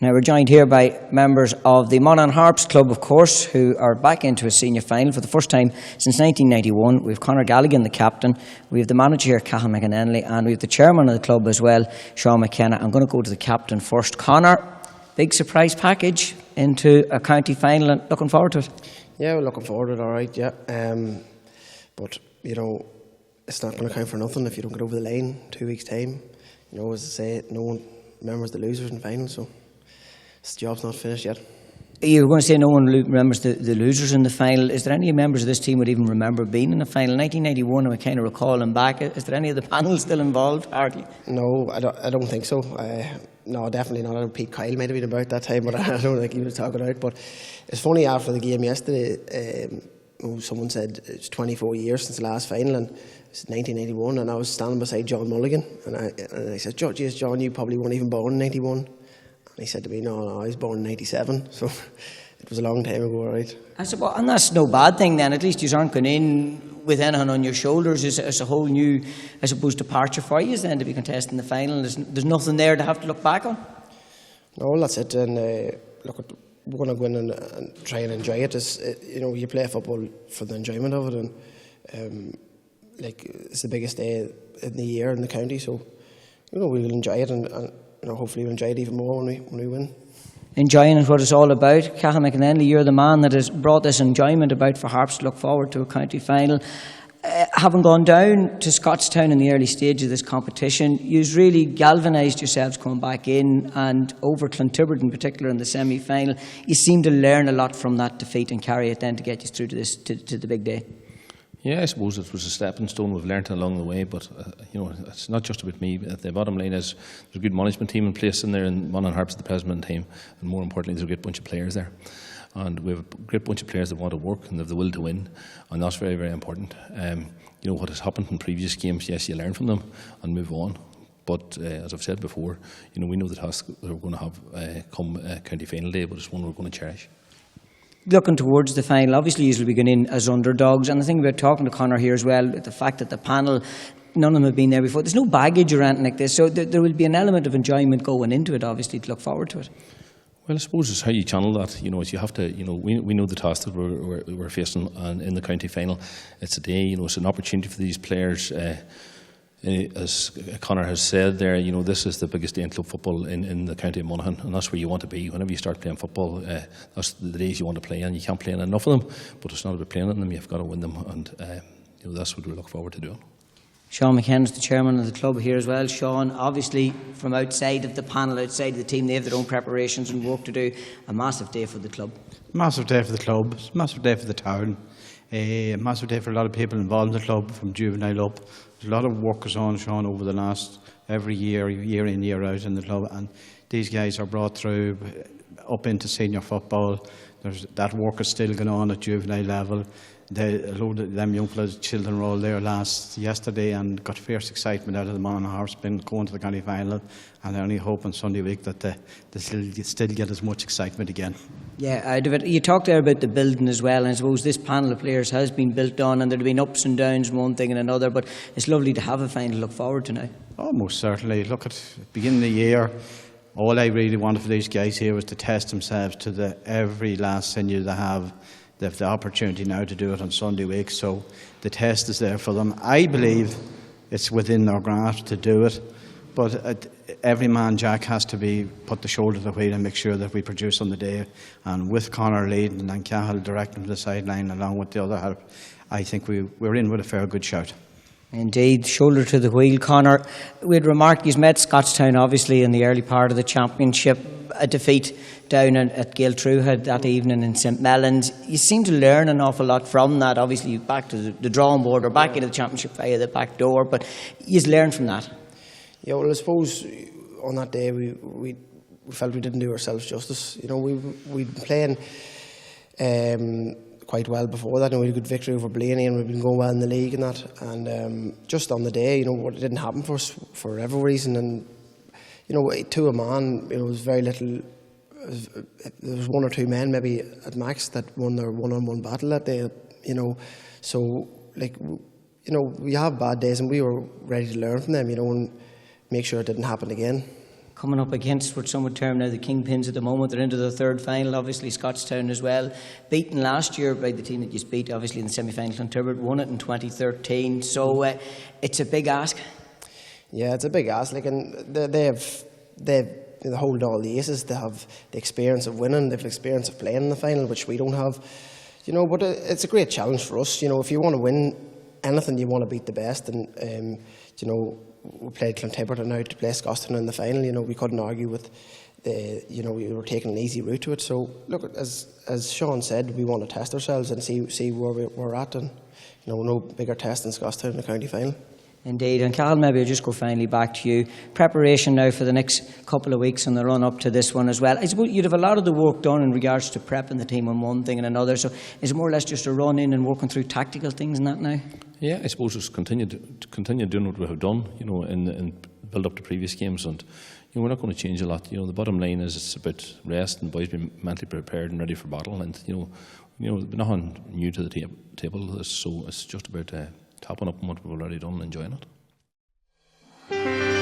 Now we're joined here by members of the Monaghan Harps club, of course, who are back into a senior final for the first time since 1991. We have Conor Galligan, the captain. We have the manager here, Cathal Anenly, and we have the chairman of the club as well, Sean McKenna. I'm going to go to the captain first. Conor, big surprise package into a county final, and looking forward to it. Yeah, we're looking forward to it, all right, yeah. But, you know, it's not going to count for nothing if you don't get over the line 2 weeks' time. You know, as I say, no one remembers the losers in the final, so this job's not finished yet. You were going to say no one remembers the losers in the final. Is there any members of this team would even remember being in the final? 1991, I kind of recall them back. Is there any of the panel still involved? Hardly. No, I don't think so. No, definitely not. I know Pete Kyle might have been about that time, but I don't think he was talking out. But it's funny, after the game yesterday, someone said it's 24 years since the last final, and it's 1981, and I was standing beside John Mulligan, and I said, "Geez, John, you probably weren't even born in 91." And he said to me, no, I was born in 97, so it was a long time ago, right? I said, well, and that's no bad thing then. At least you aren't going in with anything on your shoulders. It's a whole new, I suppose, departure for you then to be contesting the final. There's nothing there to have to look back on. No, that's it. And look, we're going to go in and try and enjoy it. You know, you play football for the enjoyment of it, and it's the biggest day in the year in the county. So, you know, we'll enjoy it, and you know, hopefully we'll enjoy it even more when we win. Enjoying is what it's all about. Cathal McAnenly, you're the man that has brought this enjoyment about for Harps to look forward to a county final. Having gone down to Scottstown in the early stage of this competition, you've really galvanised yourselves coming back in, and over Clontibret in particular in the semi-final. You seem to learn a lot from that defeat and carry it then to get you through to the big day. Yeah, I suppose it was a stepping stone. We've learned along the way, but you know, it's not just about me. The bottom line is there's a good management team in place in there, and Monaghan Harps, the president team, and more importantly, there's a great bunch of players there. And we have a great bunch of players that want to work and have the will to win, and that's very, very important. You know, what has happened in previous games, yes, you learn from them and move on. But as I've said before, you know, we know the task that we're going to have come county final day, but it's one we're going to cherish. Looking towards the final, obviously you will be going in as underdogs, and the thing about talking to Conor here as well, the fact that the panel, none of them have been there before, there's no baggage or anything like this, so there will be an element of enjoyment going into it, obviously, to look forward to it. Well, I suppose it's how you channel that. You know, you have to. You know, we know the task that we're facing, and in the county final, it's a day. You know, it's an opportunity for these players. As Conor has said there, you know, this is the biggest day in club football in the county of Monaghan, and that's where you want to be. Whenever you start playing football, that's the days you want to play, and you can't play in enough of them, but it's not about playing in them, you've got to win them, and you know, that's what we look forward to doing. Sean McKenna is the chairman of the club here as well. Sean, obviously from outside of the panel, outside of the team, they have their own preparations and work to do. A massive day for the club. Massive day for the club, massive day for the town. A massive day for a lot of people involved in the club, from juvenile up. There's a lot of work goes on, Sean, over the last every year in, year out in the club, and these guys are brought through up into senior football. That work is still going on at juvenile level. A load of them young fellas, children were all there yesterday and got fierce excitement out of the Monaghan Harps been going to the county final, and they're only hoping Sunday week that they still get as much excitement again. Yeah, out of it. You talked there about the building as well, and I suppose this panel of players has been built on, and there have been ups and downs, one thing and another, but it's lovely to have a final to look forward to now. Oh, most certainly. Look, at the beginning of the year, all I really wanted for these guys here was to test themselves to the every last sinew they have. They have the opportunity now to do it on Sunday week, so the test is there for them. I believe it's within their grasp to do it, but every man, Jack, has to put the shoulder to the wheel and make sure that we produce on the day. And with Conor leading and Cathal directing to the sideline along with the other help, I think we're in with a fair good shout. Indeed, shoulder to the wheel. Conor, we had remarked you've met Scottstown obviously in the early part of the championship, a defeat down at Gaeltruha that evening in St Mellons. You seem to learn an awful lot from that. Obviously back to the drawing board or back into the championship via the back door, but you've learned from that. Yeah, well, I suppose on that day we felt we didn't do ourselves justice. You know, we'd been playing quite well before that, and we had a good victory over Blaney, and we've been going well in the league and that. And just on the day, you know, it didn't happen for us for whatever reason. And you know, to a man, you know, it was very little. There was one or two men maybe at max that won their one-on-one battle that day. You know, so like, you know, we have bad days, and we were ready to learn from them. You know, and make sure it didn't happen again. coming up against what some would term now the kingpins at the moment. They're into the third final, obviously Scottstown as well. Beaten last year by the team that you beat, obviously in the semi-final, Clonturbert, won it in 2013. So it's a big ask. Yeah, it's a big ask. Like, and they hold all the aces. They have the experience of winning. They have the experience of playing in the final, which we don't have. You know, but it's a great challenge for us. You know, if you want to win anything, you want to beat the best. And you know, we played Clonturbert and now to play Scottstown in the final. You know, we couldn't argue with the. You know, we were taking an easy route to it. So look, as Sean said, we want to test ourselves and see where we're at. And you know, no bigger test than Scottstown in the county final. Indeed. And Cathal, maybe I'll just go finally back to you. Preparation now for the next couple of weeks and the run up to this one as well. I suppose you'd have a lot of the work done in regards to prepping the team on one thing and another. So is it more or less just a run in and working through tactical things and that now? Yeah, I suppose just continue doing what we have done, you know, and build up to previous games. And you know, we're not going to change a lot. You know, the bottom line is it's about rest and boys being mentally prepared and ready for battle. And you know, nothing new to the table. So it's just about topping up on what we've already done and enjoying it.